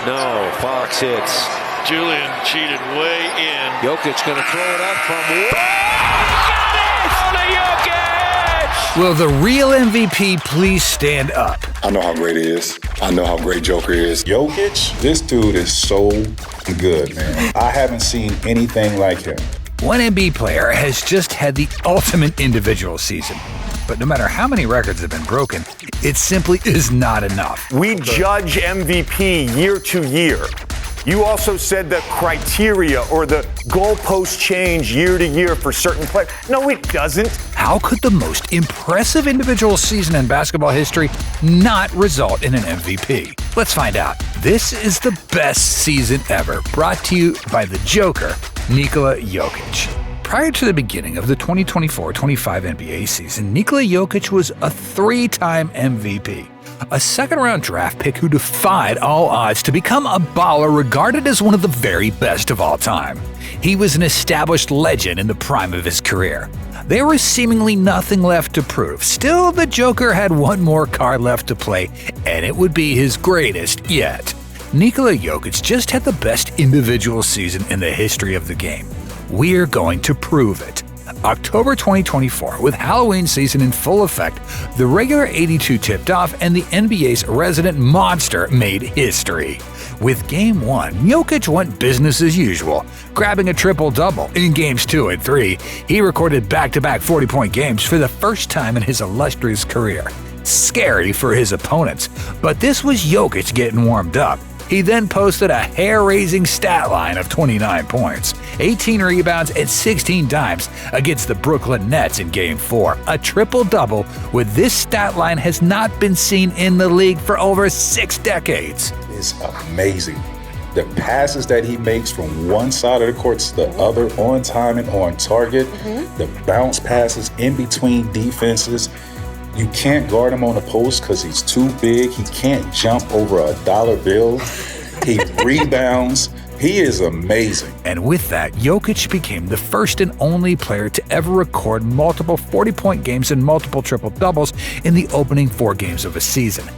No, Fox hits. Julian cheated way in. Jokic going to throw it up from Jokic! Will the real MVP please stand up? I know how great he is. I know how great Joker is. Jokic, this dude is so good, man. I haven't seen anything like him. One NBA player has just had the ultimate individual season. But no matter how many records have been broken, it simply is not enough. We judge MVP year to year. You also said the criteria or the goalposts change year to year for certain players. No, it doesn't. How could the most impressive individual season in basketball history not result in an MVP? Let's find out. This is the best season ever, brought to you by the Joker, Nikola Jokic. Prior to the beginning of the 2024-25 NBA season, Nikola Jokic was a three-time MVP. A second-round draft pick who defied all odds to become a baller regarded as one of the very best of all time. He was an established legend in the prime of his career. There was seemingly nothing left to prove. Still, the Joker had one more card left to play, and it would be his greatest yet. Nikola Jokic just had the best individual season in the history of the game. We're going to prove it. October 2024, with Halloween season in full effect, the regular 82 tipped off and the NBA's resident monster made history. With Game 1, Jokic went business as usual, grabbing a triple-double. In Games 2 and 3, he recorded back-to-back 40-point games for the first time in his illustrious career. Scary for his opponents, but this was Jokic getting warmed up. He then posted a hair-raising stat line of 29 points, 18 rebounds, and 16 dimes against the Brooklyn Nets in Game 4. A triple-double with this stat line has not been seen in the league for over 6 decades. It's amazing. The passes that he makes from one side of the court to the other, on time and on target, the bounce passes in between defenses. You can't guard him on the post because he's too big. He can't jump over a dollar bill. He rebounds. He is amazing. And with that, Jokic became the first and only player to ever record multiple 40-point games and multiple triple-doubles in the opening 4 games of a season.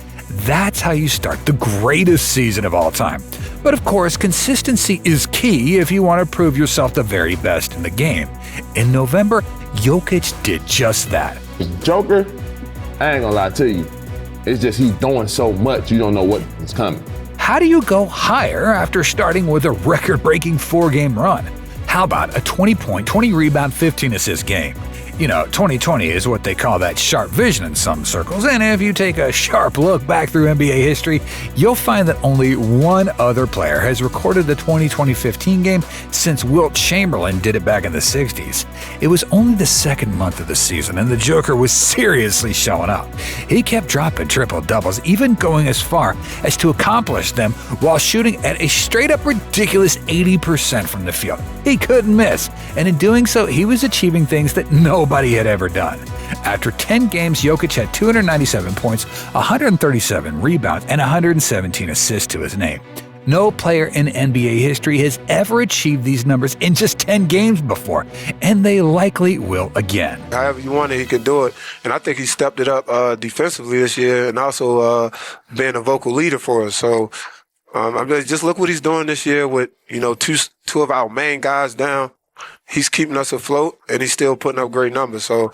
That's how you start the greatest season of all time. But of course, consistency is key if you want to prove yourself the very best in the game. In November, Jokic did just that. Joker, I ain't gonna lie to you. It's just he's doing so much, you don't know what is coming. How do you go higher after starting with a record-breaking 4-game run? How about a 20-point, 20-rebound, 15-assist game? You know, 2020 is what they call that sharp vision in some circles, and if you take a sharp look back through NBA history, you'll find that only one other player has recorded the 2020-15 game since Wilt Chamberlain did it back in the 60s. It was only the second month of the season, and the Joker was seriously showing up. He kept dropping triple-doubles, even going as far as to accomplish them while shooting at a straight-up ridiculous 80% from the field. He couldn't miss, and in doing so, he was achieving things that nobody had ever done. After 10 games, Jokic had 297 points, 137 rebounds, and 117 assists to his name. No player in NBA history has ever achieved these numbers in just 10 games before, and they likely will again. However you want it, he could do it. And I think he stepped it up defensively this year and also being a vocal leader for us. So I mean, just look what he's doing this year with, you know, two of our main guys down. He's keeping us afloat, and he's still putting up great numbers. So,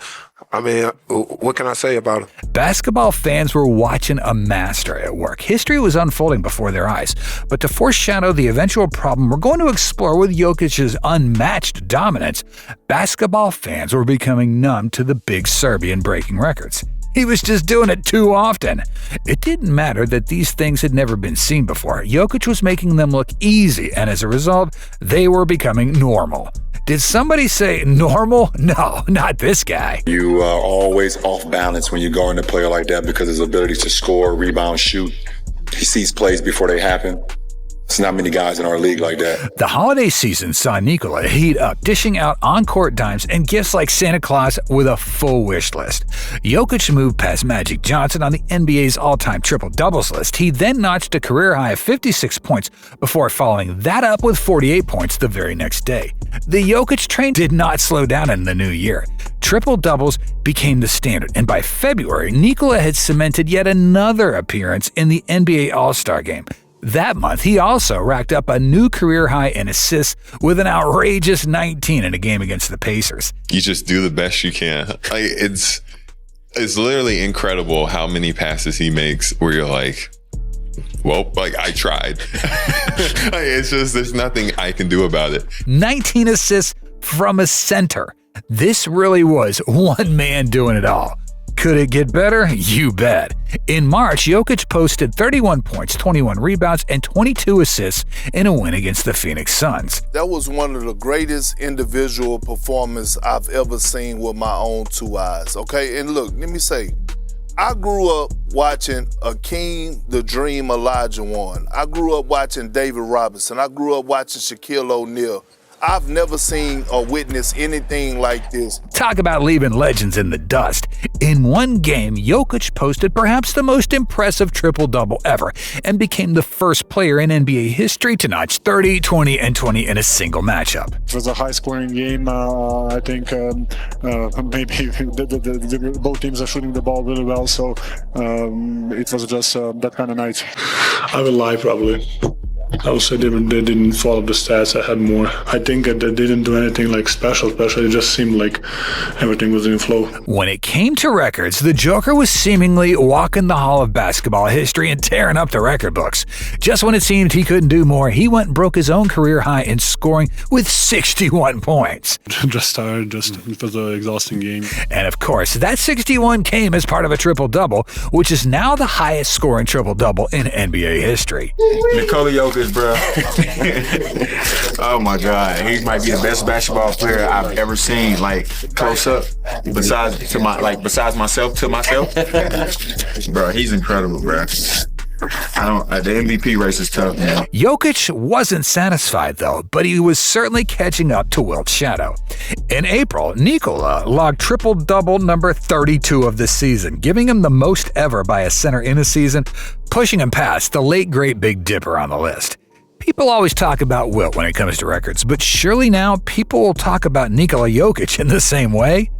I mean, what can I say about him? Basketball fans were watching a master at work. History was unfolding before their eyes. But to foreshadow the eventual problem we're going to explore with Jokic's unmatched dominance, basketball fans were becoming numb to the big Serbian breaking records. He was just doing it too often. It didn't matter that these things had never been seen before. Jokic was making them look easy, and as a result, they were becoming normal. Did somebody say normal? No, not this guy. You are always off balance when you guard a player like that because his ability to score, rebound, shoot. He sees plays before they happen. There's not many guys in our league like that. The holiday season saw Nikola heat up, dishing out on-court dimes and gifts like Santa Claus with a full wish list. Jokic moved past Magic Johnson on the NBA's all-time triple-doubles list. He then notched a career high of 56 points before following that up with 48 points the very next day. The Jokic train did not slow down in the new year. Triple-doubles became the standard, and by February, Nikola had cemented yet another appearance in the NBA All-Star Game. That month, he also racked up a new career high in assists with an outrageous 19 in a game against the Pacers. You just do the best you can. Like, it's literally incredible how many passes he makes where you're like, well, like, I tried. Like, it's just, there's nothing I can do about it. 19 assists from a center. This really was one man doing it all. Could it get better? You bet. In March, Jokic posted 31 points, 21 rebounds, and 22 assists in a win against the Phoenix Suns. That was one of the greatest individual performances I've ever seen with my own two eyes, okay? And look, let me say, I grew up watching Akeem the Dream Olajuwon. I grew up watching David Robinson. I grew up watching Shaquille O'Neal. I've never seen or witnessed anything like this. Talk about leaving legends in the dust. In one game, Jokic posted perhaps the most impressive triple-double ever and became the first player in NBA history to notch 30, 20, and 20 in a single matchup. It was a high-scoring game. I think maybe both teams are shooting the ball really well, so it was just that kind of night. I will lie, probably. I would say they didn't follow the stats. I had more. I think that they didn't do anything like special. It just seemed like everything was in flow. When it came to records, the Joker was seemingly walking the hall of basketball history and tearing up the record books. Just when it seemed he couldn't do more, he went and broke his own career high in scoring with 61 points. Just tired. It was an exhausting game. And of course, that 61 came as part of a triple-double, which is now the highest scoring triple-double in NBA history. Nikola Jokic, bro. Oh my God, he might be the best basketball player I've ever seen, like close up. Besides myself, bro. He's incredible, bro. The MVP race is tough, man. Jokic wasn't satisfied, though, but he was certainly catching up to Wilt's shadow. In April, Nikola logged triple-double number 32 of the season, giving him the most ever by a center in a season, pushing him past the late great Big Dipper on the list. People always talk about Wilt when it comes to records, but surely now people will talk about Nikola Jokic in the same way?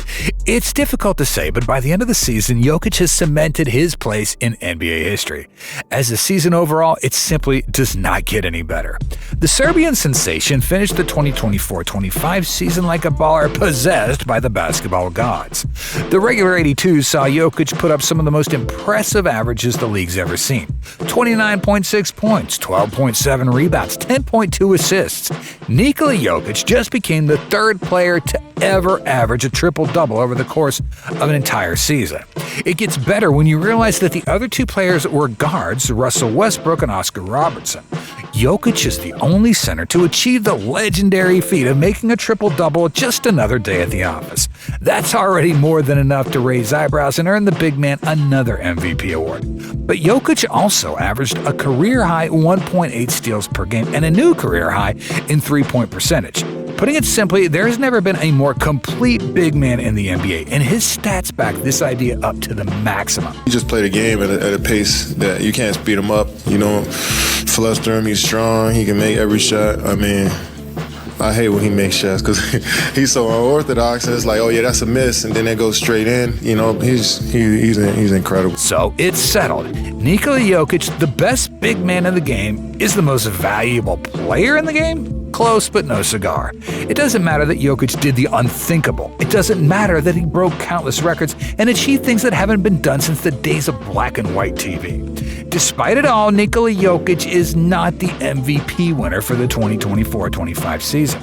It's difficult to say, but by the end of the season, Jokic has cemented his place in NBA history. As a season overall, it simply does not get any better. The Serbian sensation finished the 2024-25 season like a baller possessed by the basketball gods. The regular 82 saw Jokic put up some of the most impressive averages the league's ever seen. 29.6 points, 12.7 rebounds, 10.2 assists. Nikola Jokic just became the third player to ever average a triple-double over the course of an entire season. It gets better when you realize that the other two players were guards, Russell Westbrook and Oscar Robertson. Jokic is the only center to achieve the legendary feat of making a triple-double just another day at the office. That's already more than enough to raise eyebrows and earn the big man another MVP award. But Jokic also averaged a career-high 1.8 steals per game and a new career-high in three-point percentage. Putting it simply, there has never been a more complete big man in the NBA, and his stats back this idea up to the maximum. He just played a game at a pace that you can't speed him up. You know, fluster him, he's strong, he can make every shot. I mean, I hate when he makes shots because he's so unorthodox, and it's like, oh yeah, that's a miss, and then it goes straight in. You know, he's incredible. So it's settled. Nikola Jokic, the best big man in the game, is the most valuable player in the game? Close, but no cigar. It doesn't matter that Jokic did the unthinkable. It doesn't matter that he broke countless records and achieved things that haven't been done since the days of black and white TV. Despite it all, Nikola Jokic is not the MVP winner for the 2024-25 season.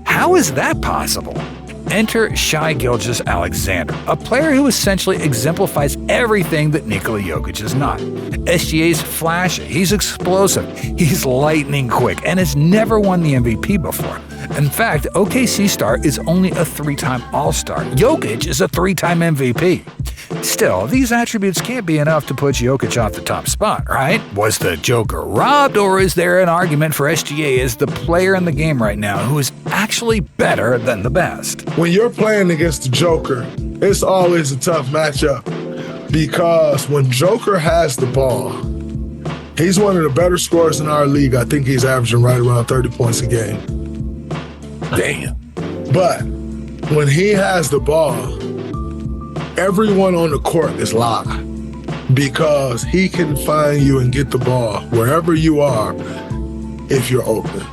How is that possible? Enter Shai Gilgeous-Alexander, a player who essentially exemplifies everything that Nikola Jokic is not. SGA's flashy, he's explosive, he's lightning quick, and has never won the MVP before. In fact, OKC star is only a three-time All-Star. Jokic is a three-time MVP. Still, these attributes can't be enough to put Jokic off the top spot, right? Was the Joker robbed, or is there an argument for SGA as the player in the game right now who is actually better than the best? When you're playing against the Joker, it's always a tough matchup because when Joker has the ball, he's one of the better scorers in our league. I think he's averaging right around 30 points a game. Damn. But when he has the ball, everyone on the court is live. because he can find you and get the ball wherever you are if you're open.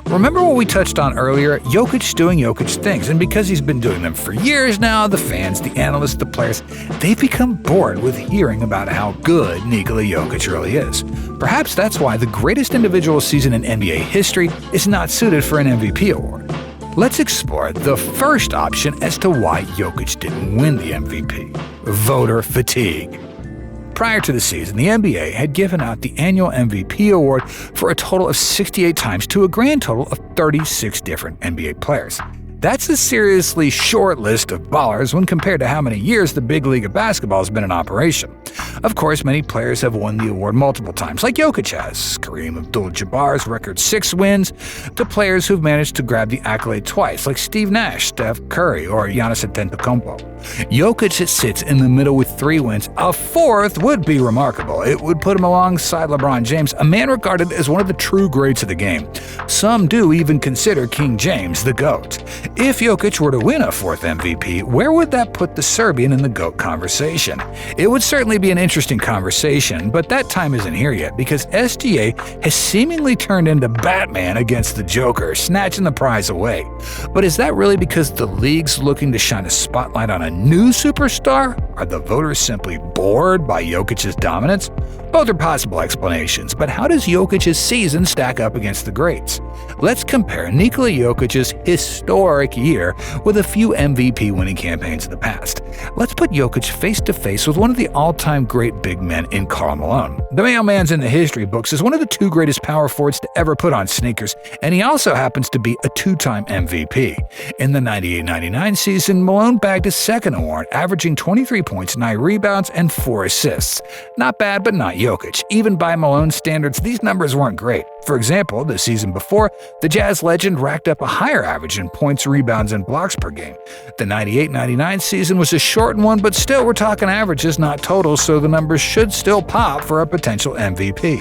Remember what we touched on earlier? Jokic doing Jokic things, and because he's been doing them for years now, the fans, the analysts, the players, they've become bored with hearing about how good Nikola Jokic really is. Perhaps that's why the greatest individual season in NBA history is not suited for an MVP award. Let's explore the first option as to why Jokic didn't win the MVP: voter fatigue. Prior to the season, the NBA had given out the annual MVP award for a total of 68 times to a grand total of 36 different NBA players. That's a seriously short list of ballers when compared to how many years the big league of basketball has been in operation. Of course, many players have won the award multiple times, like Jokic has, Kareem Abdul-Jabbar's record 6 wins, to players who've managed to grab the accolade twice, like Steve Nash, Steph Curry, or Giannis Antetokounmpo. Jokic sits in the middle with 3 wins. A 4th would be remarkable. It would put him alongside LeBron James, a man regarded as one of the true greats of the game. Some do even consider King James the GOAT. If Jokic were to win a 4th MVP, where would that put the Serbian in the GOAT conversation? It would certainly be an interesting conversation, but that time isn't here yet because SGA has seemingly turned into Batman against the Joker, snatching the prize away. But is that really because the league's looking to shine a spotlight on a new superstar? Are the voters simply bored by Jokic's dominance? Both are possible explanations, but how does Jokic's season stack up against the greats? Let's compare Nikola Jokic's historic year with a few MVP-winning campaigns in the past. Let's put Jokic face-to-face with one of the all-time great big men in Karl Malone. The mailman's in the history books as one of the 2 greatest power forwards to ever put on sneakers, and he also happens to be a 2-time MVP. In the 98-99 season, Malone bagged his 2nd award, averaging 23 points, 9 rebounds, and 4 assists. Not bad, but not Jokic. Even by Malone's standards, these numbers weren't great. For example, the season before, the Jazz legend racked up a higher average in points, rebounds, and blocks per game. The 98-99 season was a shortened one, but still we're talking averages, not totals, so the numbers should still pop for a potential MVP.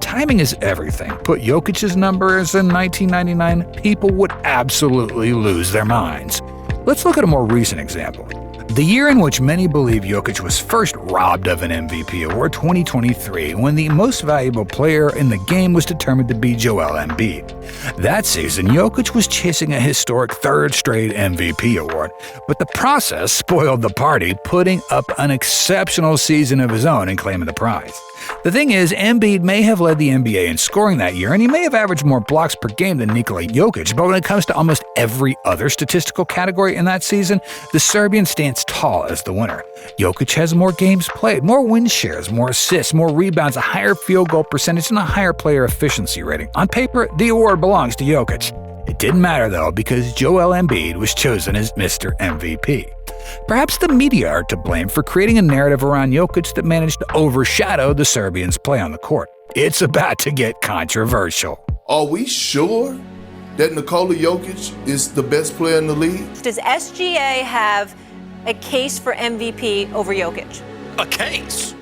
Timing is everything. Put Jokic's numbers in 1999, people would absolutely lose their minds. Let's look at a more recent example. The year in which many believe Jokic was first robbed of an MVP award, 2023, when the most valuable player in the game was determined to be Joel Embiid. That season, Jokic was chasing a historic 3rd straight MVP award, but the process spoiled the party, putting up an exceptional season of his own and claiming the prize. The thing is, Embiid may have led the NBA in scoring that year, and he may have averaged more blocks per game than Nikola Jokic, but when it comes to almost every other statistical category in that season, the Serbian stands tall as the winner. Jokic has more games played, more win shares, more assists, more rebounds, a higher field goal percentage, and a higher player efficiency rating. On paper, the award belongs to Jokic. It didn't matter, though, because Joel Embiid was chosen as Mr. MVP. Perhaps the media are to blame for creating a narrative around Jokic that managed to overshadow the Serbians' play on the court. It's about to get controversial. Are we sure that Nikola Jokic is the best player in the league? Does SGA have a case for MVP over Jokic? A case?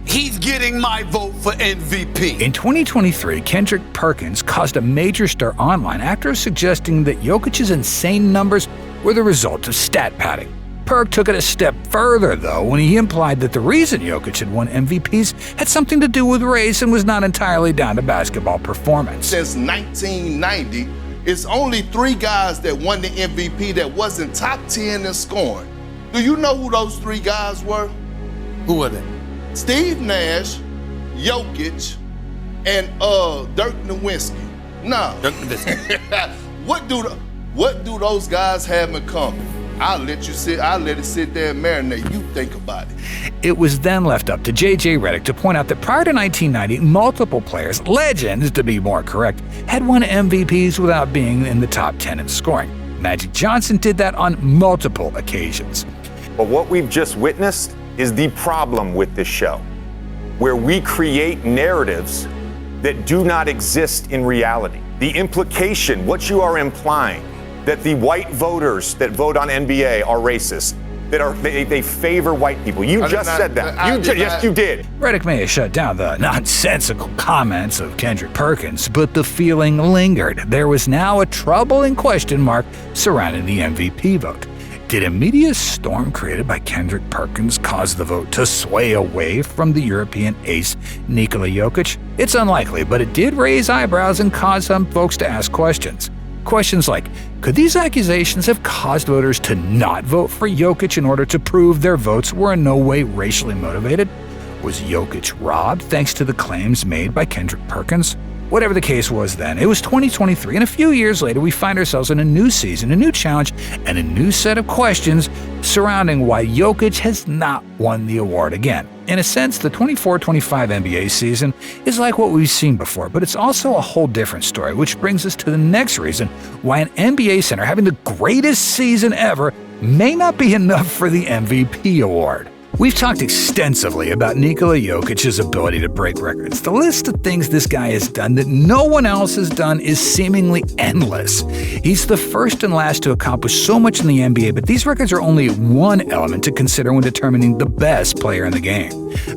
He's getting my vote for MVP. In 2023, Kendrick Perkins caused a major stir online after suggesting that Jokic's insane numbers were the result of stat padding. Perk took it a step further, though, when he implied that the reason Jokic had won MVPs had something to do with race and was not entirely down to basketball performance. Since 1990, it's only 3 guys that won the MVP that wasn't top 10 in scoring. Do you know who those 3 guys were? Who were they? Steve Nash, Jokic, and Dirk Nowitzki. Nah. Dirk Nowitzki. What do those guys have in common? I'll let it sit there and marinate. You think about it. It was then left up to J.J. Redick to point out that prior to 1990, multiple players, legends to be more correct, had won MVPs without being in the top 10 in scoring. Magic Johnson did that on multiple occasions. But what we've just witnessed is the problem with this show, where we create narratives that do not exist in reality. The implication, what you are implying, that the white voters that vote on NBA are racist, that they favor white people. You just said that. Yes, you did. Redick may have shut down the nonsensical comments of Kendrick Perkins, but the feeling lingered. There was now a troubling question mark surrounding the MVP vote. Did a media storm created by Kendrick Perkins cause the vote to sway away from the European ace Nikola Jokic? It's unlikely, but it did raise eyebrows and cause some folks to ask questions. Questions like, could these accusations have caused voters to not vote for Jokic in order to prove their votes were in no way racially motivated? Was Jokic robbed thanks to the claims made by Kendrick Perkins? Whatever the case was then, it was 2023, and a few years later we find ourselves in a new season, a new challenge, and a new set of questions surrounding why Jokic has not won the award again. In a sense, the 24-25 NBA season is like what we've seen before, but it's also a whole different story, which brings us to the next reason why an NBA center having the greatest season ever may not be enough for the MVP award. We've talked extensively about Nikola Jokic's ability to break records. The list of things this guy has done that no one else has done is seemingly endless. He's the first and last to accomplish so much in the NBA, but these records are only one element to consider when determining the best player in the game.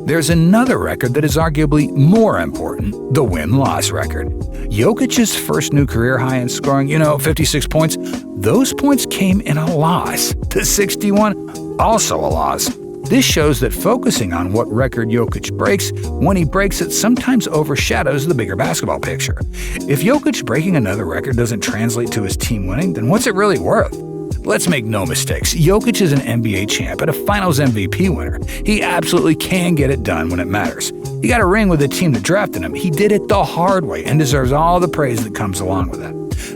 There's another record that is arguably more important, the win-loss record. Jokic's first new career high in scoring, 56 points, those points came in a loss. The 61, also a loss. This shows that focusing on what record Jokic breaks, when he breaks it, sometimes overshadows the bigger basketball picture. If Jokic breaking another record doesn't translate to his team winning, then what's it really worth? Let's make no mistakes, Jokic is an NBA champ and a Finals MVP winner. He absolutely can get it done when it matters. He got a ring with the team that drafted him. He did it the hard way and deserves all the praise that comes along with it.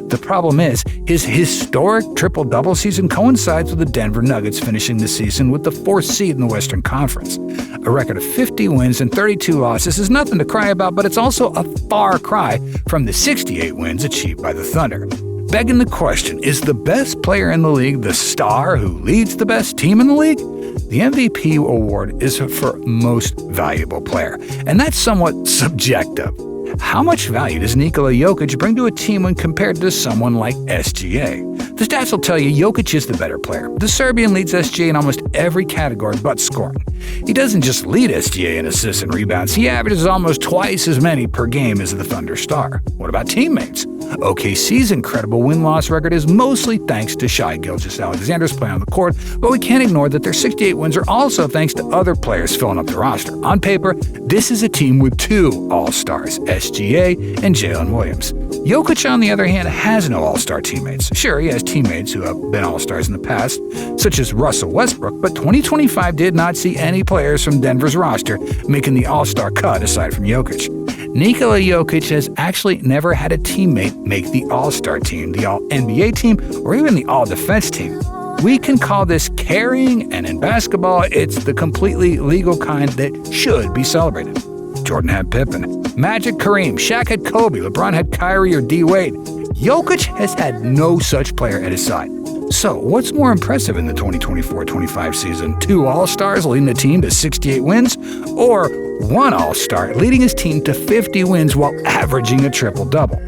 The problem is, his historic triple-double season coincides with the Denver Nuggets finishing the season with the 4th seed in the Western Conference. A record of 50 wins and 32 losses is nothing to cry about, but it's also a far cry from the 68 wins achieved by the Thunder. Begging the question, is the best player in the league the star who leads the best team in the league? The MVP award is for most valuable player, and that's somewhat subjective. How much value does Nikola Jokic bring to a team when compared to someone like SGA? The stats will tell you Jokic is the better player. The Serbian leads SGA in almost every category but scoring. He doesn't just lead SGA in assists and rebounds, he averages almost twice as many per game as the Thunder star. What about teammates? OKC's incredible win-loss record is mostly thanks to Shai Gilgeous-Alexander's play on the court, but we can't ignore that their 68 wins are also thanks to other players filling up the roster. On paper, this is a team with 2 All-Stars, SGA and Jalen Williams. Jokic, on the other hand, has no All-Star teammates. Sure, he has teammates who have been All-Stars in the past, such as Russell Westbrook, but 2025 did not see any players from Denver's roster making the All-Star cut aside from Jokic. Nikola Jokic has actually never had a teammate make the All-Star team, the All-NBA team, or even the All-Defense team. We can call this carrying, and in basketball, it's the completely legal kind that should be celebrated. Jordan had Pippen, Magic Kareem, Shaq had Kobe, LeBron had Kyrie or D. Wade. Jokic has had no such player at his side. So, what's more impressive in the 2024-25 season? 2 All-Stars leading the team to 68 wins, or 1 All-Star leading his team to 50 wins while averaging a triple-double?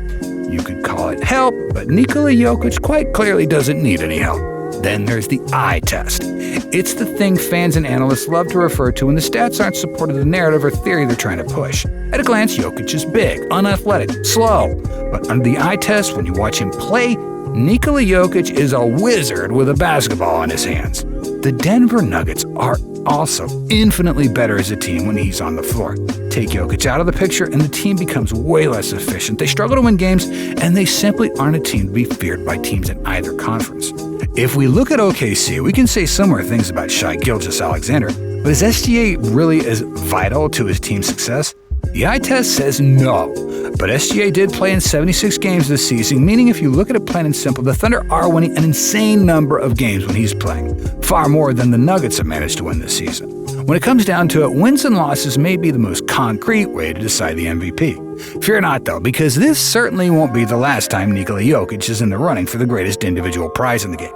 You could call it help, but Nikola Jokic quite clearly doesn't need any help. Then there's the eye test. It's the thing fans and analysts love to refer to when the stats aren't supportive of the narrative or theory they're trying to push. At a glance, Jokic is big, unathletic, slow. But under the eye test, when you watch him play, Nikola Jokic is a wizard with a basketball in his hands. The Denver Nuggets are also infinitely better as a team when he's on the floor. Take Jokic out of the picture and the team becomes way less efficient. They struggle to win games, and they simply aren't a team to be feared by teams in either conference. If we look at OKC, we can say similar things about Shai Gilgeous-Alexander, but is SGA really as vital to his team's success? The eye test says no, but SGA did play in 76 games this season, meaning if you look at it plain and simple, the Thunder are winning an insane number of games when he's playing, far more than the Nuggets have managed to win this season. When it comes down to it, wins and losses may be the most concrete way to decide the MVP. Fear not, though, because this certainly won't be the last time Nikola Jokic is in the running for the greatest individual prize in the game.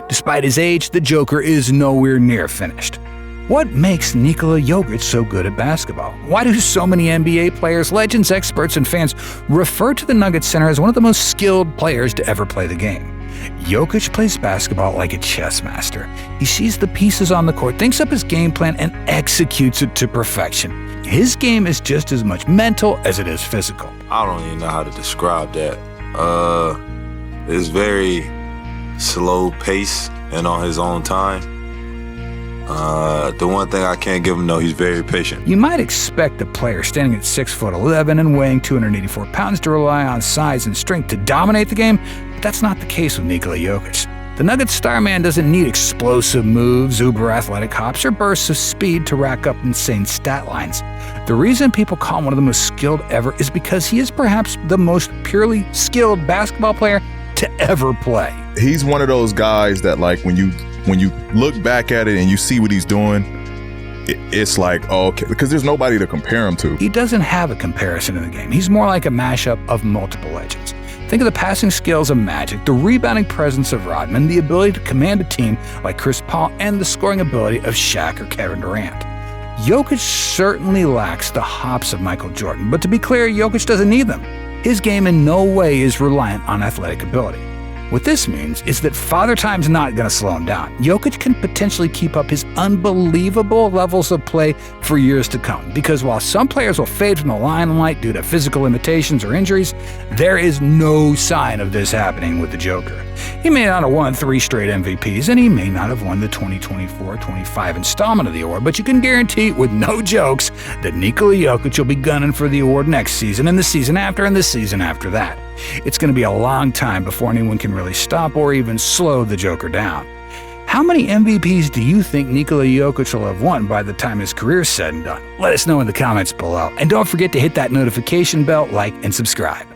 Despite his age, the Joker is nowhere near finished. What makes Nikola Jokic so good at basketball? Why do so many NBA players, legends, experts, and fans refer to the Nuggets center as one of the most skilled players to ever play the game? Jokic plays basketball like a chess master. He sees the pieces on the court, thinks up his game plan, and executes it to perfection. His game is just as much mental as it is physical. I don't even know how to describe that. It's very slow pace and on his own time. The one thing I can't give him, though, he's very patient. You might expect a player standing at 6'11" and weighing 284 pounds to rely on size and strength to dominate the game, but that's not the case with Nikola Jokic. The Nuggets star man doesn't need explosive moves, uber athletic hops, or bursts of speed to rack up insane stat lines. The reason people call him one of the most skilled ever is because he is perhaps the most purely skilled basketball player to ever play. He's one of those guys that, like, when you look back at it and you see what he's doing, it's like, oh, okay, because there's nobody to compare him to. He doesn't have a comparison in the game. He's more like a mashup of multiple legends. Think of the passing skills of Magic, the rebounding presence of Rodman, the ability to command a team like Chris Paul, and the scoring ability of Shaq or Kevin Durant. Jokic certainly lacks the hops of Michael Jordan, but to be clear, Jokic doesn't need them. His game in no way is reliant on athletic ability. What this means is that Father Time's not going to slow him down. Jokic can potentially keep up his unbelievable levels of play for years to come, because while some players will fade from the limelight due to physical limitations or injuries, there is no sign of this happening with the Joker. He may not have won 3 straight MVPs, and he may not have won the 2024-25 installment of the award, but you can guarantee, with no jokes, that Nikola Jokic will be gunning for the award next season, and the season after, and the season after that. It's going to be a long time before anyone can really stop or even slow the Joker down. How many MVPs do you think Nikola Jokic will have won by the time his career's said and done? Let us know in the comments below. And don't forget to hit that notification bell, like, and subscribe.